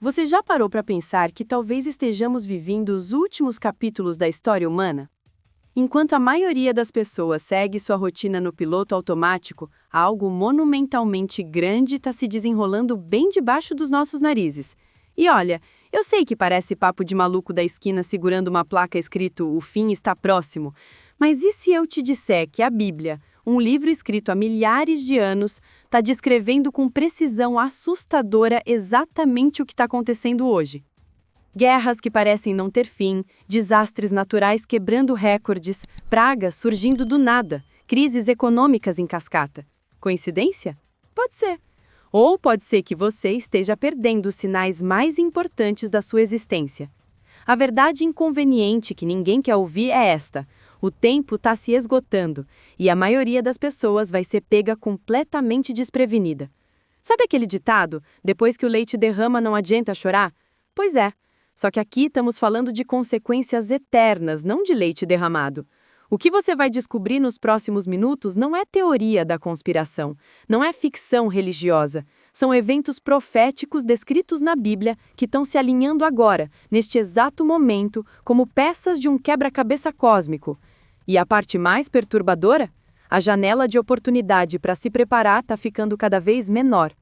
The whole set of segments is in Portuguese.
Você já parou para pensar que talvez estejamos vivendo os últimos capítulos da história humana? Enquanto a maioria das pessoas segue sua rotina no piloto automático, algo monumentalmente grande está se desenrolando bem debaixo dos nossos narizes. E olha, eu sei que parece papo de maluco da esquina segurando uma placa escrito "O fim está próximo", mas e se eu te disser que a Bíblia, um livro escrito há milhares de anos, está descrevendo com precisão assustadora exatamente o que está acontecendo hoje? Guerras que parecem não ter fim, desastres naturais quebrando recordes, pragas surgindo do nada, crises econômicas em cascata. Coincidência? Pode ser. Ou pode ser que você esteja perdendo os sinais mais importantes da sua existência. A verdade inconveniente que ninguém quer ouvir é esta: o tempo está se esgotando e a maioria das pessoas vai ser pega completamente desprevenida. Sabe aquele ditado, depois que o leite derrama não adianta chorar? Pois é. Só que aqui estamos falando de consequências eternas, não de leite derramado. O que você vai descobrir nos próximos minutos não é teoria da conspiração, não é ficção religiosa. São eventos proféticos descritos na Bíblia que estão se alinhando agora, neste exato momento, como peças de um quebra-cabeça cósmico. E a parte mais perturbadora? A janela de oportunidade para se preparar está ficando cada vez menor.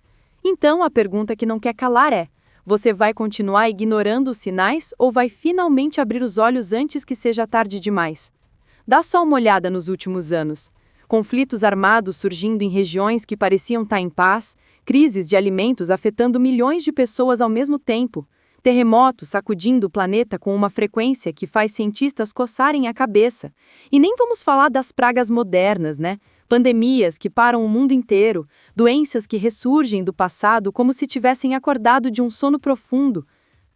Então, a pergunta que não quer calar é: você vai continuar ignorando os sinais ou vai finalmente abrir os olhos antes que seja tarde demais? Dá só uma olhada nos últimos anos. Conflitos armados surgindo em regiões que pareciam estar em paz, crises de alimentos afetando milhões de pessoas ao mesmo tempo, terremotos sacudindo o planeta com uma frequência que faz cientistas coçarem a cabeça. E nem vamos falar das pragas modernas, né? Pandemias que param o mundo inteiro, doenças que ressurgem do passado como se tivessem acordado de um sono profundo.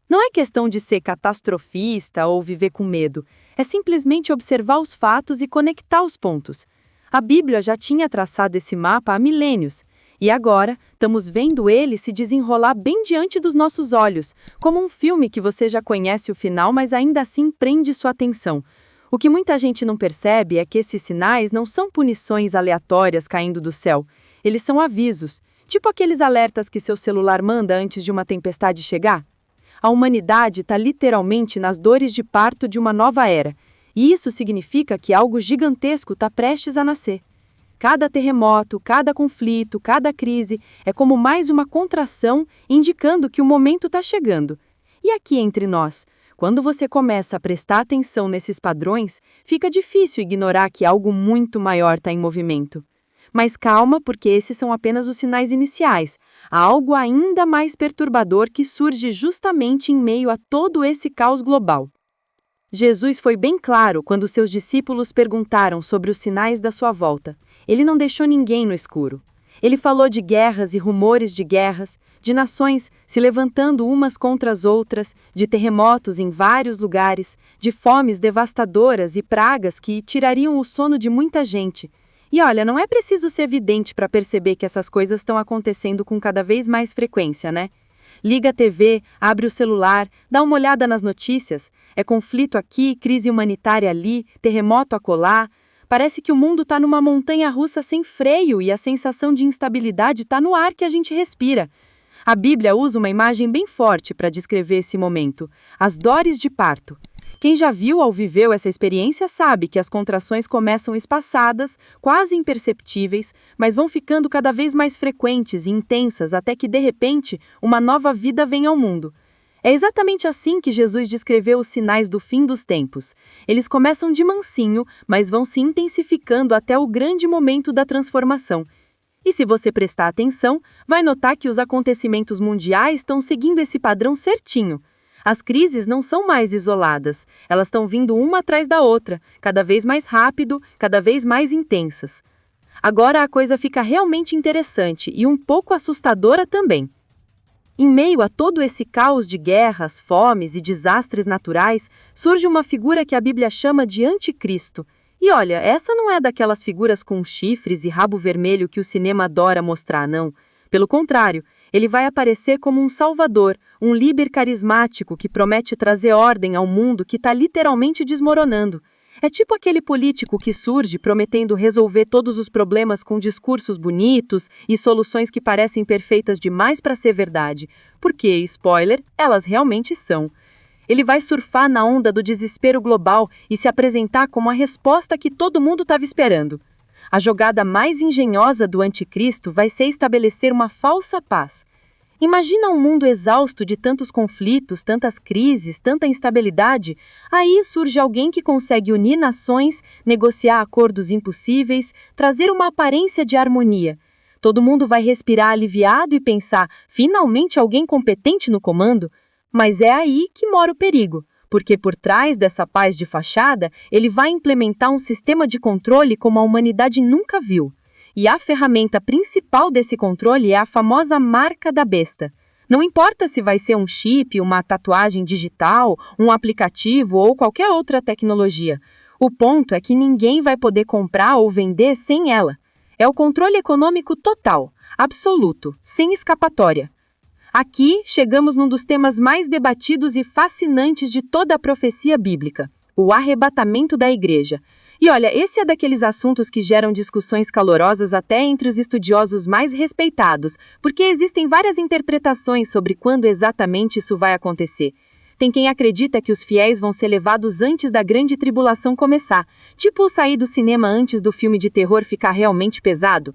Não é questão de ser catastrofista ou viver com medo, é simplesmente observar os fatos e conectar os pontos. A Bíblia já tinha traçado esse mapa há milênios, e agora estamos vendo ele se desenrolar bem diante dos nossos olhos, como um filme que você já conhece o final, mas ainda assim prende sua atenção. O que muita gente não percebe é que esses sinais não são punições aleatórias caindo do céu. Eles são avisos, tipo aqueles alertas que seu celular manda antes de uma tempestade chegar. A humanidade está literalmente nas dores de parto de uma nova era, e isso significa que algo gigantesco está prestes a nascer. Cada terremoto, cada conflito, cada crise é como mais uma contração indicando que o momento está chegando. E aqui entre nós, quando você começa a prestar atenção nesses padrões, fica difícil ignorar que algo muito maior está em movimento. Mas calma, porque esses são apenas os sinais iniciais. Há algo ainda mais perturbador que surge justamente em meio a todo esse caos global. Jesus foi bem claro quando seus discípulos perguntaram sobre os sinais da sua volta. Ele não deixou ninguém no escuro. Ele falou de guerras e rumores de guerras, de nações se levantando umas contra as outras, de terremotos em vários lugares, de fomes devastadoras e pragas que tirariam o sono de muita gente. E olha, não é preciso ser vidente para perceber que essas coisas estão acontecendo com cada vez mais frequência, né? Liga a TV, abre o celular, dá uma olhada nas notícias. É conflito aqui, crise humanitária ali, terremoto acolá. Parece que o mundo está numa montanha-russa sem freio e a sensação de instabilidade está no ar que a gente respira. A Bíblia usa uma imagem bem forte para descrever esse momento: as dores de parto. Quem já viu ou viveu essa experiência sabe que as contrações começam espaçadas, quase imperceptíveis, mas vão ficando cada vez mais frequentes e intensas até que, de repente, uma nova vida vem ao mundo. É exatamente assim que Jesus descreveu os sinais do fim dos tempos. Eles começam de mansinho, mas vão se intensificando até o grande momento da transformação. E se você prestar atenção, vai notar que os acontecimentos mundiais estão seguindo esse padrão certinho. As crises não são mais isoladas, elas estão vindo uma atrás da outra, cada vez mais rápido, cada vez mais intensas. Agora a coisa fica realmente interessante e um pouco assustadora também. Em meio a todo esse caos de guerras, fomes e desastres naturais, surge uma figura que a Bíblia chama de Anticristo. E olha, essa não é daquelas figuras com chifres e rabo vermelho que o cinema adora mostrar, não. Pelo contrário, ele vai aparecer como um salvador, um líder carismático que promete trazer ordem ao mundo que está literalmente desmoronando. É tipo aquele político que surge prometendo resolver todos os problemas com discursos bonitos e soluções que parecem perfeitas demais para ser verdade, porque, spoiler, elas realmente são. Ele vai surfar na onda do desespero global e se apresentar como a resposta que todo mundo estava esperando. A jogada mais engenhosa do anticristo vai ser estabelecer uma falsa paz. Imagina um mundo exausto de tantos conflitos, tantas crises, tanta instabilidade. Aí surge alguém que consegue unir nações, negociar acordos impossíveis, trazer uma aparência de harmonia. Todo mundo vai respirar aliviado e pensar, finalmente alguém competente no comando? Mas é aí que mora o perigo, porque por trás dessa paz de fachada, ele vai implementar um sistema de controle como a humanidade nunca viu. E a ferramenta principal desse controle é a famosa marca da besta. Não importa se vai ser um chip, uma tatuagem digital, um aplicativo ou qualquer outra tecnologia. O ponto é que ninguém vai poder comprar ou vender sem ela. É o controle econômico total, absoluto, sem escapatória. Aqui chegamos num dos temas mais debatidos e fascinantes de toda a profecia bíblica, o arrebatamento da igreja. E olha, esse é daqueles assuntos que geram discussões calorosas até entre os estudiosos mais respeitados, porque existem várias interpretações sobre quando exatamente isso vai acontecer. Tem quem acredita que os fiéis vão ser levados antes da grande tribulação começar, tipo sair do cinema antes do filme de terror ficar realmente pesado.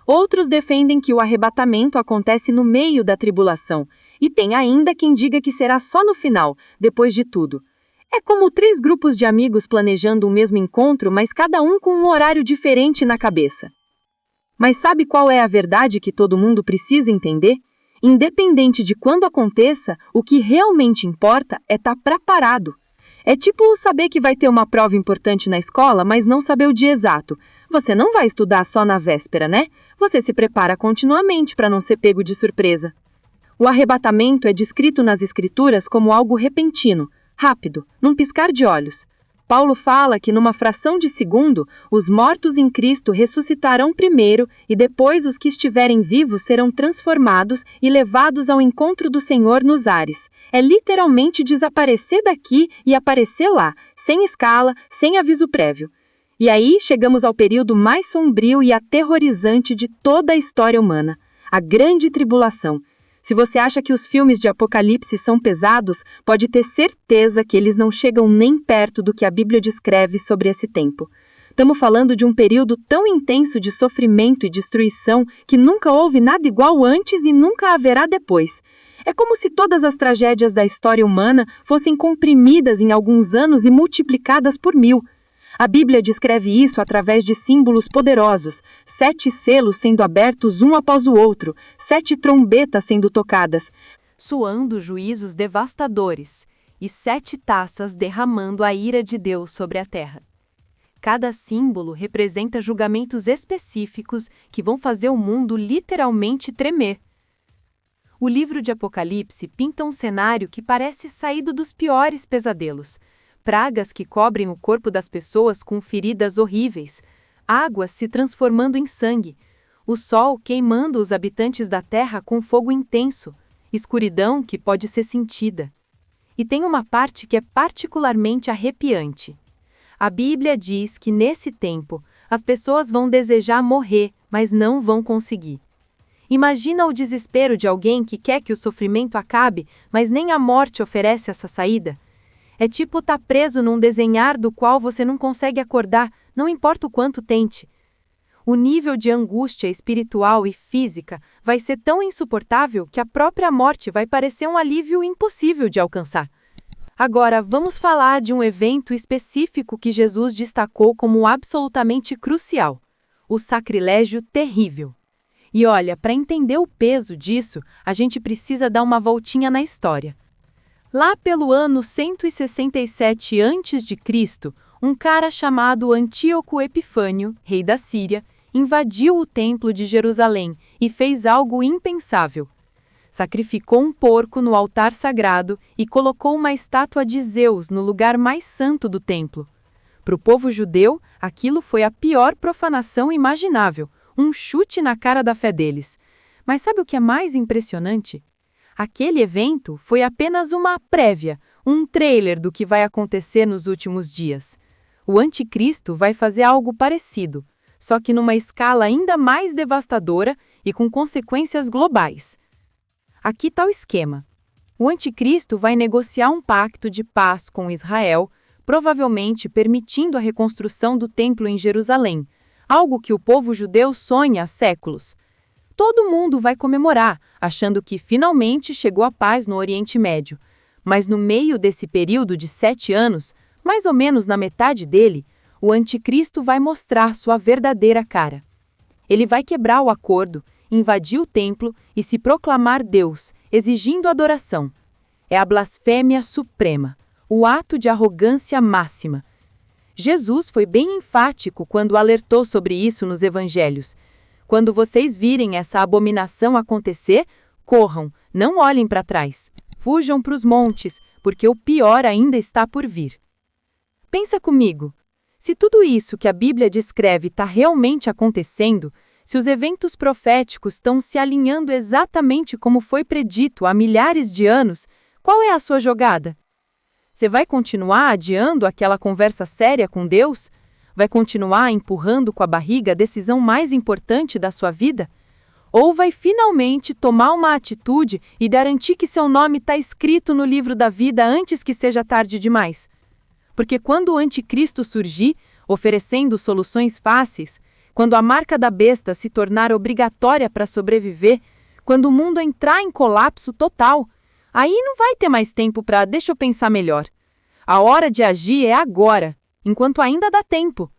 Outros defendem que o arrebatamento acontece no meio da tribulação, e tem ainda quem diga que será só no final, depois de tudo. É como 3 grupos de amigos planejando o mesmo encontro, mas cada um com um horário diferente na cabeça. Mas sabe qual é a verdade que todo mundo precisa entender? Independente de quando aconteça, o que realmente importa é estar preparado. É tipo saber que vai ter uma prova importante na escola, mas não saber o dia exato. Você não vai estudar só na véspera, né? Você se prepara continuamente para não ser pego de surpresa. O arrebatamento é descrito nas Escrituras como algo repentino, rápido, num piscar de olhos. Paulo fala que numa fração de segundo, os mortos em Cristo ressuscitarão primeiro e depois os que estiverem vivos serão transformados e levados ao encontro do Senhor nos ares. É literalmente desaparecer daqui e aparecer lá, sem escala, sem aviso prévio. E aí chegamos ao período mais sombrio e aterrorizante de toda a história humana, a Grande Tribulação. Se você acha que os filmes de Apocalipse são pesados, pode ter certeza que eles não chegam nem perto do que a Bíblia descreve sobre esse tempo. Estamos falando de um período tão intenso de sofrimento e destruição que nunca houve nada igual antes e nunca haverá depois. É como se todas as tragédias da história humana fossem comprimidas em alguns anos e multiplicadas por 1000. A Bíblia descreve isso através de símbolos poderosos, 7 selos sendo abertos um após o outro, 7 trombetas sendo tocadas, soando juízos devastadores, e 7 taças derramando a ira de Deus sobre a terra. Cada símbolo representa julgamentos específicos que vão fazer o mundo literalmente tremer. O livro de Apocalipse pinta um cenário que parece saído dos piores pesadelos. Pragas que cobrem o corpo das pessoas com feridas horríveis, águas se transformando em sangue, o sol queimando os habitantes da terra com fogo intenso, escuridão que pode ser sentida. E tem uma parte que é particularmente arrepiante. A Bíblia diz que nesse tempo as pessoas vão desejar morrer, mas não vão conseguir. Imagina o desespero de alguém que quer que o sofrimento acabe, mas nem a morte oferece essa saída. É tipo estar preso num desenhar do qual você não consegue acordar, não importa o quanto tente. O nível de angústia espiritual e física vai ser tão insuportável que a própria morte vai parecer um alívio impossível de alcançar. Agora, vamos falar de um evento específico que Jesus destacou como absolutamente crucial: o sacrilégio terrível. E olha, para entender o peso disso, a gente precisa dar uma voltinha na história. Lá pelo ano 167 a.C., um cara chamado Antíoco Epifânio, rei da Síria, invadiu o templo de Jerusalém e fez algo impensável. Sacrificou um porco no altar sagrado e colocou uma estátua de Zeus no lugar mais santo do templo. Para o povo judeu, aquilo foi a pior profanação imaginável, um chute na cara da fé deles. Mas sabe o que é mais impressionante? Aquele evento foi apenas uma prévia, um trailer do que vai acontecer nos últimos dias. O anticristo vai fazer algo parecido, só que numa escala ainda mais devastadora e com consequências globais. Aqui está o esquema. O anticristo vai negociar um pacto de paz com Israel, provavelmente permitindo a reconstrução do templo em Jerusalém, algo que o povo judeu sonha há séculos. Todo mundo vai comemorar, achando que finalmente chegou a paz no Oriente Médio. Mas no meio desse período de 7 anos, mais ou menos na metade dele, o anticristo vai mostrar sua verdadeira cara. Ele vai quebrar o acordo, invadir o templo e se proclamar Deus, exigindo adoração. É a blasfêmia suprema, o ato de arrogância máxima. Jesus foi bem enfático quando alertou sobre isso nos evangelhos. Quando vocês virem essa abominação acontecer, corram, não olhem para trás. Fujam para os montes, porque o pior ainda está por vir. Pensa comigo. Se tudo isso que a Bíblia descreve está realmente acontecendo, se os eventos proféticos estão se alinhando exatamente como foi predito há milhares de anos, qual é a sua jogada? Você vai continuar adiando aquela conversa séria com Deus? Vai continuar empurrando com a barriga a decisão mais importante da sua vida? Ou vai finalmente tomar uma atitude e garantir que seu nome está escrito no livro da vida antes que seja tarde demais? Porque quando o anticristo surgir, oferecendo soluções fáceis, quando a marca da besta se tornar obrigatória para sobreviver, quando o mundo entrar em colapso total, aí não vai ter mais tempo para deixa eu pensar melhor. A hora de agir é agora, enquanto ainda dá tempo.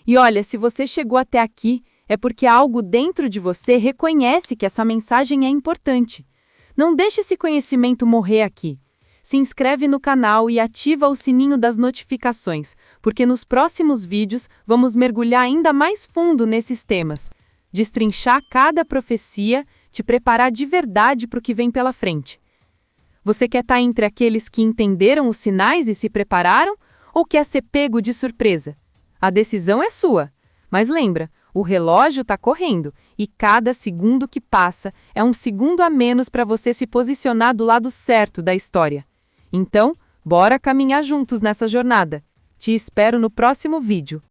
E olha, se você chegou até aqui, é porque algo dentro de você reconhece que essa mensagem é importante. Não deixe esse conhecimento morrer aqui. Se inscreve no canal e ativa o sininho das notificações, porque nos próximos vídeos vamos mergulhar ainda mais fundo nesses temas, destrinchar cada profecia, te preparar de verdade para o que vem pela frente. Você quer estar entre aqueles que entenderam os sinais e se prepararam, ou quer ser pego de surpresa? A decisão é sua, mas lembra, o relógio está correndo e cada segundo que passa é um segundo a menos para você se posicionar do lado certo da história. Então, bora caminhar juntos nessa jornada. Te espero no próximo vídeo.